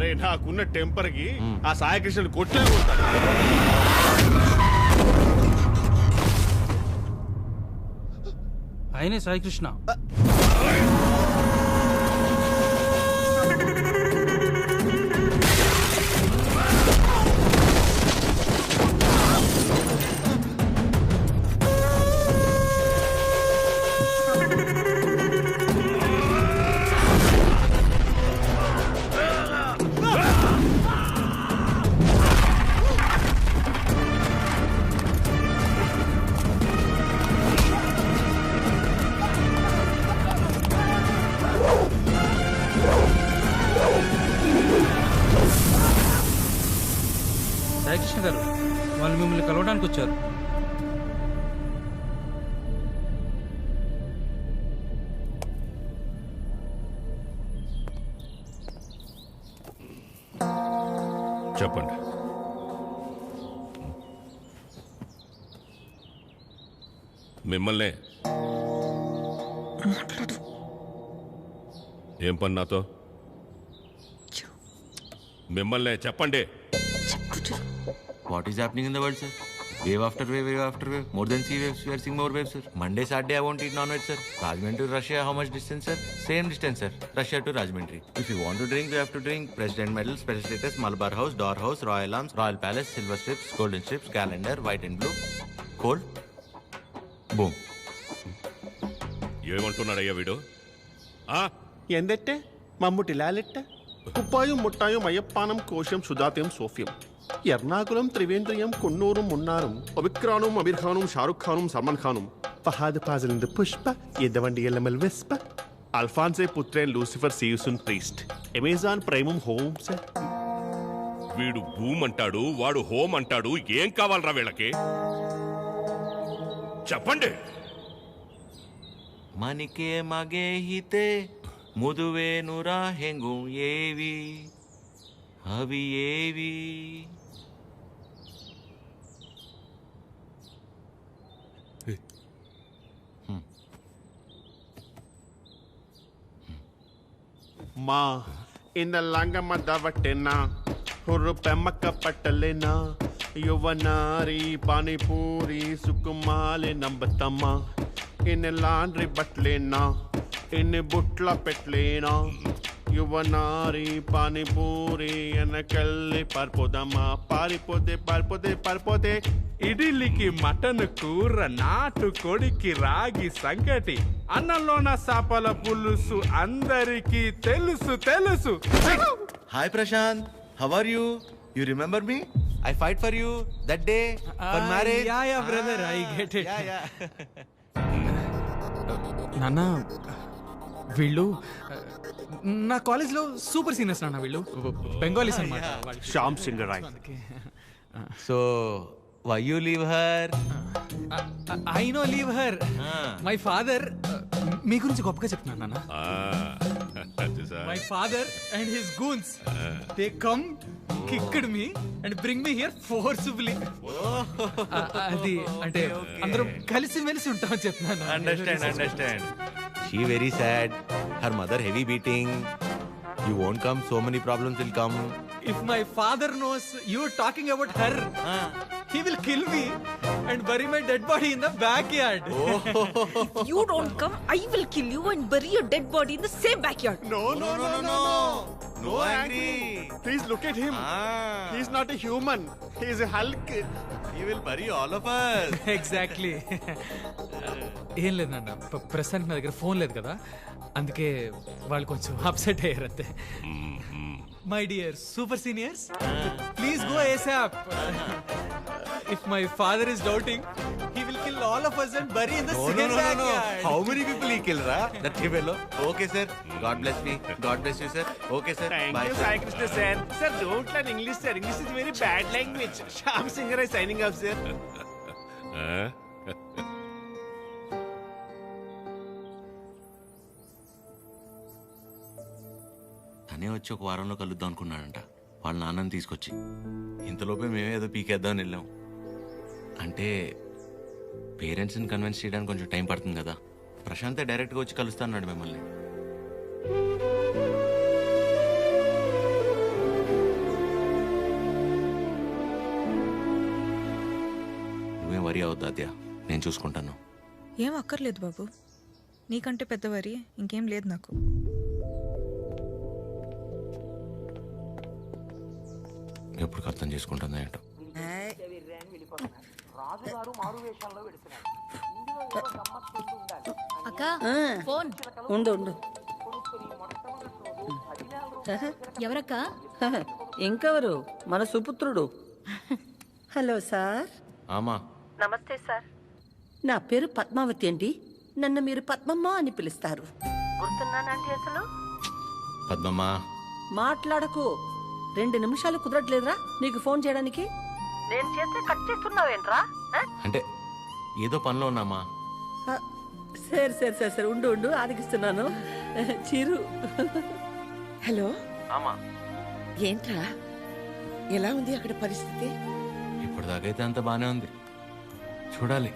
అరే నాకున్న టెంపర్ కి ఆ సాయికృష్ణుడు కొట్టే కొడతాడు. ఆయనే సాయికృష్ణ. సాయికృష్ణ గారు వాళ్ళు మిమ్మల్ని కలవడానికి వచ్చారు. చెప్పండి. మిమ్మల్నే. ఏం పని నాతో? మిమ్మల్నే చెప్పండి. What is happening in the world, sir? Wave after wave, wave after wave. More than sea waves, we are seeing more waves, sir. Monday, Saturday, I won't eat non-veg, sir. Rajahmundry to Russia, how much distance, sir? Same distance, sir. Russia to Rajahmundry. If you want to drink, you have to drink President Medal, Special Status, Malabar House, Door House, Royal Arms, Royal Palace, Silver Strips, Golden Strips, Calendar, White and Blue. Cold. Boom. ఏమంటున్నాడయ్యా వీడు? ఎందెట్టే మమ్ముటి లాలెట్ట కుప్పాయం ముట్టాయం అయ్యప్పానం కోశం సుధాత్యం సోఫ్యం ఎర్నాకులం త్రివేంద్రియం కొన్నూరం మున్నారం ఒబిక్రానుం అబిర్ఖానుం షారుఖ్ ఖానుం సల్మాన్ ఖానుం ఫహాద్ ఫాజిలింద పుష్ప ఎద్దవండి ఎల్లమల్ వెస్ప అల్ఫాన్సే పుత్రేన్ లూసిఫర్ సీయుసున్ ప్రీస్ట్ అమెజాన్ ప్రైమం హోమ్స్. వీడు భూమ్ అంటాడు, వాడు హోమ్ అంటాడు. ఏం కావాలరా వీళ్ళకి? చెప్పండి. మనికే మగే హితే ముదువే నురా హెంగు ఏవి అవి ఏవి? మా ఇంద లంగమ్మ దవట్టెనా హుర్రు పెమ్మక్క పట్టలేనా యువనారి పానీపూరి సుకుమాలి నంబతమ్మ ఇన్ని లాండ్రీ బట్టలేనా ఇన్ని బుట్ల పెట్టలేనా యువనారి పానీపూరి వెనకెళ్ళి పారిపోదమ్మా పారిపోతే పారిపోతే పారిపోతే. ఇడ్లీకి మటన్ కూర, నాటు కొడికి రాగి సంగటి, అన్నంలోన సాపల పులుసు అందరికీ తెలుసు తెలుసు. Hi Prashant, how are you? You remember me? I fight for you that day for marriage. Yeah, brother, I get it. Yeah. నాన్న వీళ్ళు నా కాలేజ్లో సూపర్ సీనియర్స్ నాన్న. వీళ్ళు బెంగాలీస్ అన్నమాట. Shyam Singh Roy. So, why you leave her? I no leave her. My father మీ గురించి గొప్పగా చెప్తున్నాను నాన్న. My father and his goons they come kicked me and bring me here forcefully. అది అంటే అందరం కలిసి మెలిసి ఉంటామని చెప్తున్నాను. Understand. She very sad. Her mother heavy beating. You won't come, so many problems will come. If my father knows you are talking about her, he will kill me and bury my dead body in the backyard. If you don't come, I will kill you and bury your dead body in the same backyard. No angry. Please look at him. He is not a human. He is a Hulk. He will bury all of us. Exactly. ఏం లేదు నాన్న, ప్రస్తుతానికి నా దగ్గర phone లేదు కదా, అందుకే వాళ్ళు కొంచెం అప్సెట్ అయ్యారు అంతే. My dear super seniors, please go ASAP. If my father is doubting, he will kill all of us and bury in the same backyard. How many people he killed, ra? That fellow. Okay, sir. God bless me. God bless you, sir. Okay, sir. Thank Bye, you, sir. Sai Krishna sir. Sir, don't learn English, sir. English is very bad language. Shyam Singh is signing off, sir. తనే వచ్చి ఒక వారంలో కలుద్దాం అనుకున్నాడంట వాళ్ళ నాన్నని తీసుకొచ్చి. ఇంతలోపే మేమే ఏదో పీకేద్దామని వెళ్ళాం. అంటే పేరెంట్స్ని కన్విన్స్ చేయడానికి కొంచెం టైం పడుతుంది కదా. ప్రశాంతే డైరెక్ట్గా వచ్చి కలుస్తా అన్నాడు మిమ్మల్ని. వరి అవుద్ది ఆద్య, నేను చూసుకుంటాను. ఏం అక్కర్లేదు బాబు, నీకంటే పెద్దవారి ఇంకేం లేదు నాకు. ఎప్పుడు అర్థం చేసుకుంటుందో ఏంటో. అక్క ఫోన్ ఉండు ఉండు. ఎవరక్క? ఇంకెవరు? మన సుపుత్రుడు. Hello sir. ఆమా, నమస్తే సార్. నా పేరు పద్మావతి అండి. నన్ను మీరు పద్మమ్మ అని పిలుస్తారు. గుర్తున్నానండి అసలు? పద్మమ్మ. మాట్లాడకు. 2 నిమిషాలు కుదరట్లేదురా నీకు ఫోన్ చేయడానికి? నేను చేస్తే కట్ చేస్తున్నావేంట్రా? అంటే ఏదో పనిలో ఉన్నామా. సరే సరే సరే సరే ఉండు ఉండు, ఆరగిస్తున్నాను. చిరు. హలో, ఆమా, ఏంట్రా ఎలా ఉంది అక్కడ పరిస్థితి? ఇప్పటిదాకైతే అంత బానే ఉంది, చూడాలి.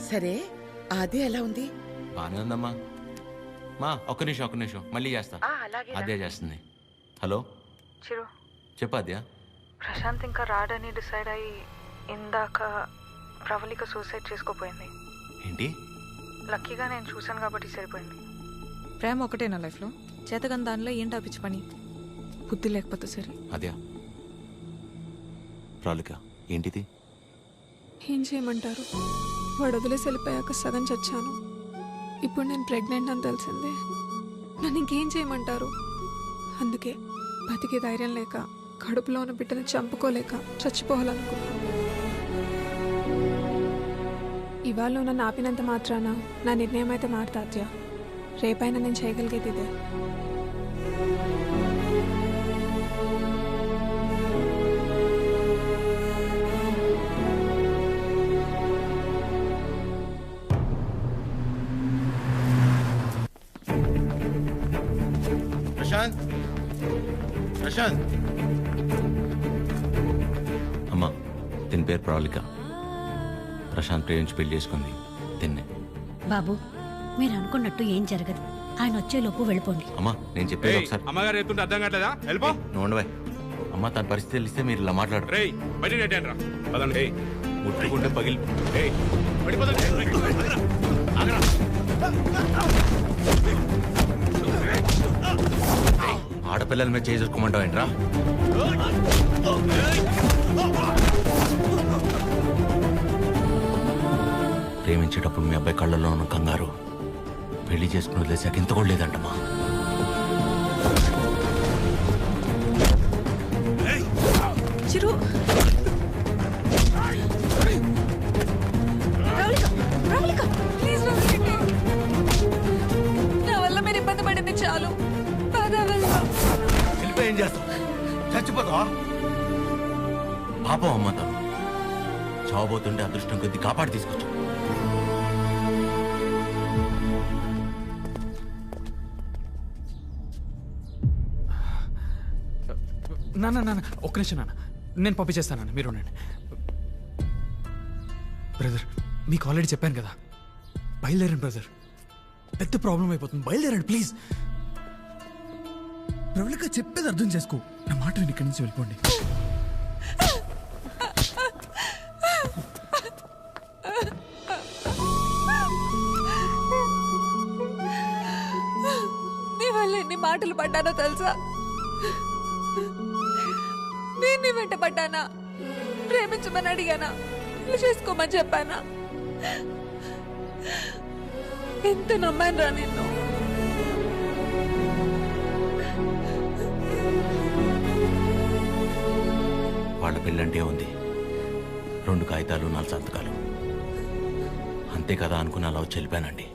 సరే, అది ఎలా ఉంది? బానే ఉందమ్మా. మా ఒక్క నిమిషం మళ్ళీ చేస్తా. అదే చేస్తుంది. హలో చిరు, చెప్పు ఆద్య. ప్రశాంత్ ఇంకా రాడని డిసైడ్ అయ్యి ఇందాక ప్రవళిక సూసైడ్ చేసుకోపోయింది. ఏంటి? లక్కీగా నేను చూశాను కాబట్టి సరిపోయింది. ప్రేమ ఒకటే నా లైఫ్లో, చేతగాని దానిలో ఏంటి ఆపించి పని? బుద్ధి లేకపోతే సరే. ఆద్య, ప్రాలిక ఏంటిది? ఏం చేయమంటారు? వాడు వదిలేసి వెళ్ళిపోయాక సగం చచ్చాను. ఇప్పుడు నేను ప్రెగ్నెంట్ అని తెలిసిందే. నన్ను ఇంకేం చేయమంటారు? అందుకే బతికే ధైర్యం లేక, కడుపులో ఉన్న బిడ్డను చంపుకోలేక చచ్చిపోవాలనుకున్నాను. ఇవాళ నన్ను ఆపినంత మాత్రాన నా నిర్ణయం అయితే మారుతాద్యా. రేపైనా నేను చేయగలిగేది ఇదే. ప్రశాంత్. అమ్మా, దీని పేరు ప్రాలిక. ప్రశాంత్ ప్రేమించి పెళ్లి చేసుకుంది తిన్నే. బాబు, మీరు అనుకున్నట్టు ఏం జరగదు. ఆయన వచ్చేలోపు వెళ్ళిపోండి. అమ్మా, నేను చెప్పేది ఒకసారి. అమ్మగారు ఎత్తుంటే అర్థం కావట్లేదా? వెళ్ళిపో. నోండవే. అమ్మా, తన పరిస్థితి తెలిస్తే మీరు ఇలా మాట్లాడు. రేయ్, బయట నెట్టండి రా. పదండి. ముట్టుకుంటే పగిలి. ఆడపిల్లల మీద చేసుకోమంటావు ఏంట్రా? ప్రేమించేటప్పుడు మీ అబ్బాయి కళ్ళల్లో ఉన్న కంగారు పెళ్లి చేసుకుని వదిలేసాక ఇంత కూడా లేదంటమ్మా. చిరు, ప్లీజ్ నా వల్ల మీరు ఇబ్బంది పడింది చాలు. వెళ్ళిపోయి ఏం చేస్తావు? చచ్చిపోతావా? పాపం అమ్మ, తను చావబోతుంటే అదృష్టం కొద్ది కాపాడి తీసుకొచ్చు. నాన్న ఒక్క నిమిషం నాన్న, నేను పంపించేస్తాను. మీరు ఉండండి. బ్రదర్, మీకు ఆల్రెడీ చెప్పాను కదా, బయలుదేరండి బ్రదర్. పెద్ద ప్రాబ్లం అయిపోతుంది, బయలుదేరండి ప్లీజ్. ప్రవళిక చెప్పేది అర్థం చేసుకో. నా మాట నేను ఇక్కడి నుంచి వెళ్ళిపోండి. నీ వల్ల ఎన్ని మాటలు పడ్డానో తెలుసా? నేను నీ వెంట పడ్డానా? ప్రేమించమని అడిగానా? పెళ్లి చేసుకోమని చెప్పానా? ఎంత నమ్మాను రా నిన్ను. వాళ్ళ పెళ్ళంటే ఉంది, 2 కాగితాలు 4 సంతకాలు అంతే కదా అనుకుని అలా వచ్చి వెళ్ళిపోయానండి.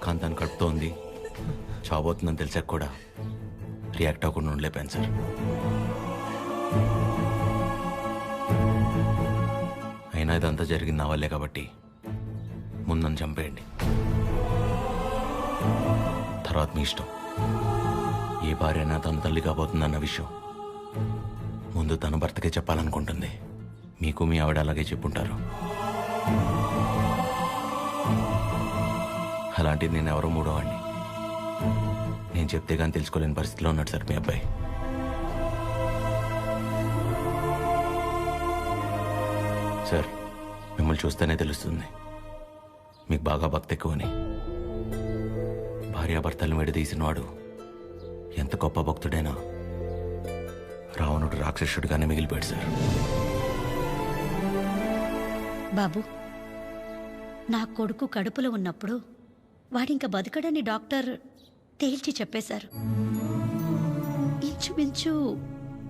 కానీ తను కడుపుతో ఉంది, చావబోతుందని తెలిసాక కూడా రియాక్ట్ అవ్వకుండా ఉండలేపాను సార్. అయినా ఇదంతా జరిగింది నా వల్లే కాబట్టి ముందు నన్ను చంపేయండి, తర్వాత మీ ఇష్టం. ఏ భార్య అయినా తన తల్లి కాబోతుందన్న విషయం ముందు తన భర్తకే చెప్పాలనుకుంటుంది. మీకు మీ ఆవిడ అలాగే చెప్పుంటారు. అలాంటిది నేను ఎవరో మూడోవాడిని. నేను చెప్తే కానీ తెలుసుకోలేని పరిస్థితిలో ఉన్నాడు సార్ మీ అబ్బాయి. సార్, మిమ్మల్ని చూస్తేనే తెలుస్తుంది మీకు బాగా భక్తి ఎక్కువని. భార్యాభర్తలను విడదీసినవాడు ఎంత గొప్ప భక్తుడైనా రావణుడు రాక్షసుడిగానే మిగిలిపోయాడు సార్. బాబు, నా కొడుకు కడుపులో ఉన్నప్పుడు వాడింక బతకడని డాక్టర్ తేల్చి చెప్పేశారు. ఇంచుమించు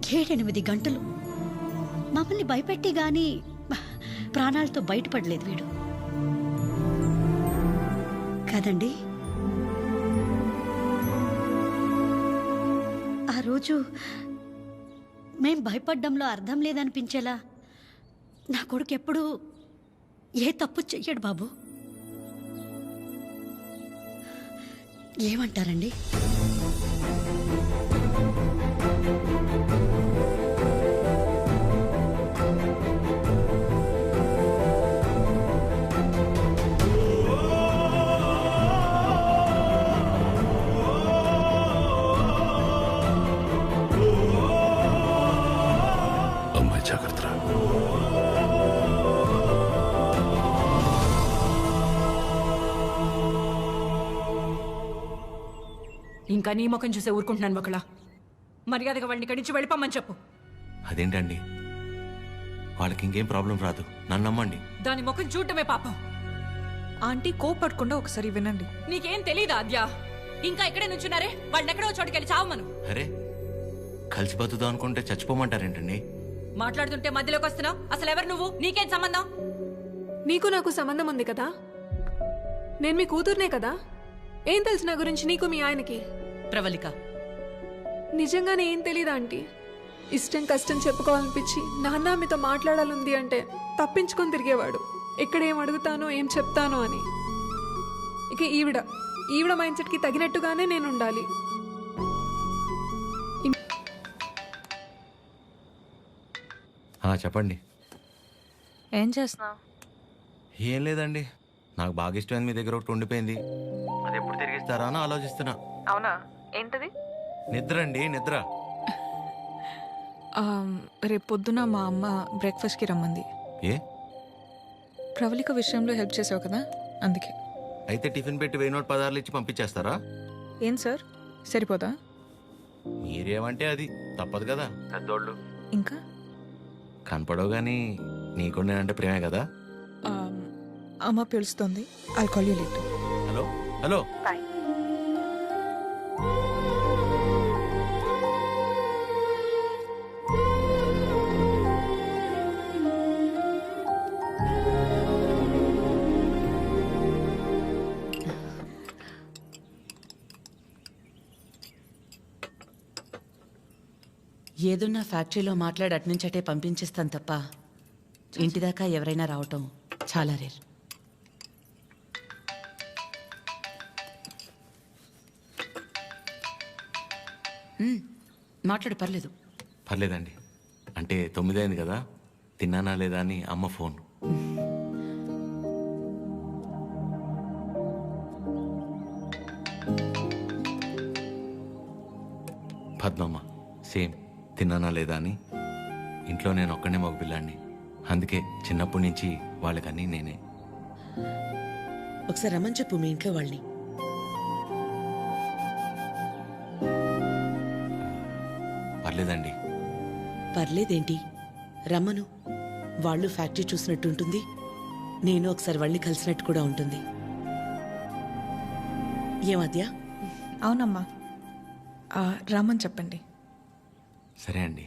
7-8 గంటలు మమ్మల్ని భయపెట్టి గాని ప్రాణాలతో బయటపడలేదు వీడు కదండి. ఆ రోజు మేం భయపడ్డంలో అర్థం లేదనిపించేలా నా కొడుకు ఎప్పుడూ ఏ తప్పు చెయ్యడు బాబు. ఏమంటారండి? అమ్మాయి జాగ్రత్త. ఇంకా నీ ముఖం చూసే ఊరుకుంటున్నాను ఒకలా. మర్యాదగా వాడిని ఇక్కడి నుంచి వెళ్ళిపోమని చెప్పు. అదేంటండి, వాళ్ళకి ఇంకేం ప్రాబ్లం రాదు, నన్ను నమ్మండి. దాని ముఖం చూడటమే పాపం. ఆంటీ కోపడకుండా ఒకసారి వినండి. నీకేం తెలీదా అద్యా? ఇంకా ఇక్కడే నుంచున్నారే, వాళ్ళని ఎక్కడో చోటుకెళ్ళి చావమను. అరే, కలిసి బతుకుదాం అనుకుంటే చచ్చిపోమంటారేంటండి? మాట్లాడుతుంటే మధ్యలోకి వస్తున్నావు. అసలు ఎవరు నువ్వు? నీకేం సంబంధం? నీకు నాకు సంబంధం ఉంది కదా. నేను మీ కూతుర్నే కదా. ఏం తెలుసు నా గురించి నీకు మీ ఆయనకి? ప్రవళిక, నిజంగానే ఏం తెలీదా ఆంటీ? ఇష్టం కష్టం చెప్పుకోవాలనిపించి నాన్న మీతో మాట్లాడాలంది అంటే తప్పించుకొని తిరిగేవాడు. ఎక్కడ ఏం అడుగుతానో ఏం చెప్తానో అని. ఇక ఈవిడ మైండ్ సెట్కి తగినట్టుగానే నేను ఉండాలి. చెప్పండి. ఏం చేస్తున్నావు? ఏం లేదండి, నాకు బాగా ఇష్టమైంది మీ దగ్గర ఒకటి ఉండిపోయింది. అది ఎప్పుడు తిరిగిస్తారా అని ఆలోచిస్తున్నా. అవునా? ఏంటది? నిద్ర అండి, నిద్ర. రేపు పొద్దున మా అమ్మ బ్రేక్ఫాస్ట్కి రమ్మంది. ఏ? ప్రవళిక విషయంలో హెల్ప్ చేసావు కదా, అందుకే. అయితే టిఫిన్ పెట్టి 1000 నోట్ 10 ఇచ్చి పంపించేస్తారా? ఏం సార్, సరిపోదా? మీరేమంటే అది తప్పదు కదా, పెద్దోళ్ళు. ఇంకా కనపడవు కానీ నీకు నేనంటే ప్రేమే కదా. అమ్మ పిలుస్తుంది. I'll call you later. Hello hello. ఏదున్నా ఫ్యాక్టరీలో మాట్లాడి అట్నుంచటే పంపించేస్తాను తప్ప ఇంటిదాకా ఎవరైనా రావటం చాలా రేర్. మాట్లాడు, పర్లేదు. పర్లేదండి, అంటే 9 అయింది కదా, తిన్నానా లేదా అని అమ్మ ఫోన్. పద్మమ్మ సేమ్, తిన్నానా లేదా అని. ఇంట్లో నేను ఒక్కనే మగ పిల్లాడిని, అందుకే చిన్నప్పటి నుంచి వాళ్ళకన్నీ నేనే. ఒకసారి రమ్మని చెప్పు మీ ఇంట్లో వాళ్ళని. పర్లేదండి. పర్లేదేంటి, రమ్మను. వాళ్ళు ఫ్యాక్టరీ చూసినట్టు ఉంటుంది, నేను ఒకసారి వాళ్ళని కలిసినట్టు కూడా ఉంటుంది. అవునమ్మా, రమ్మని చెప్పండి. సరే అండి.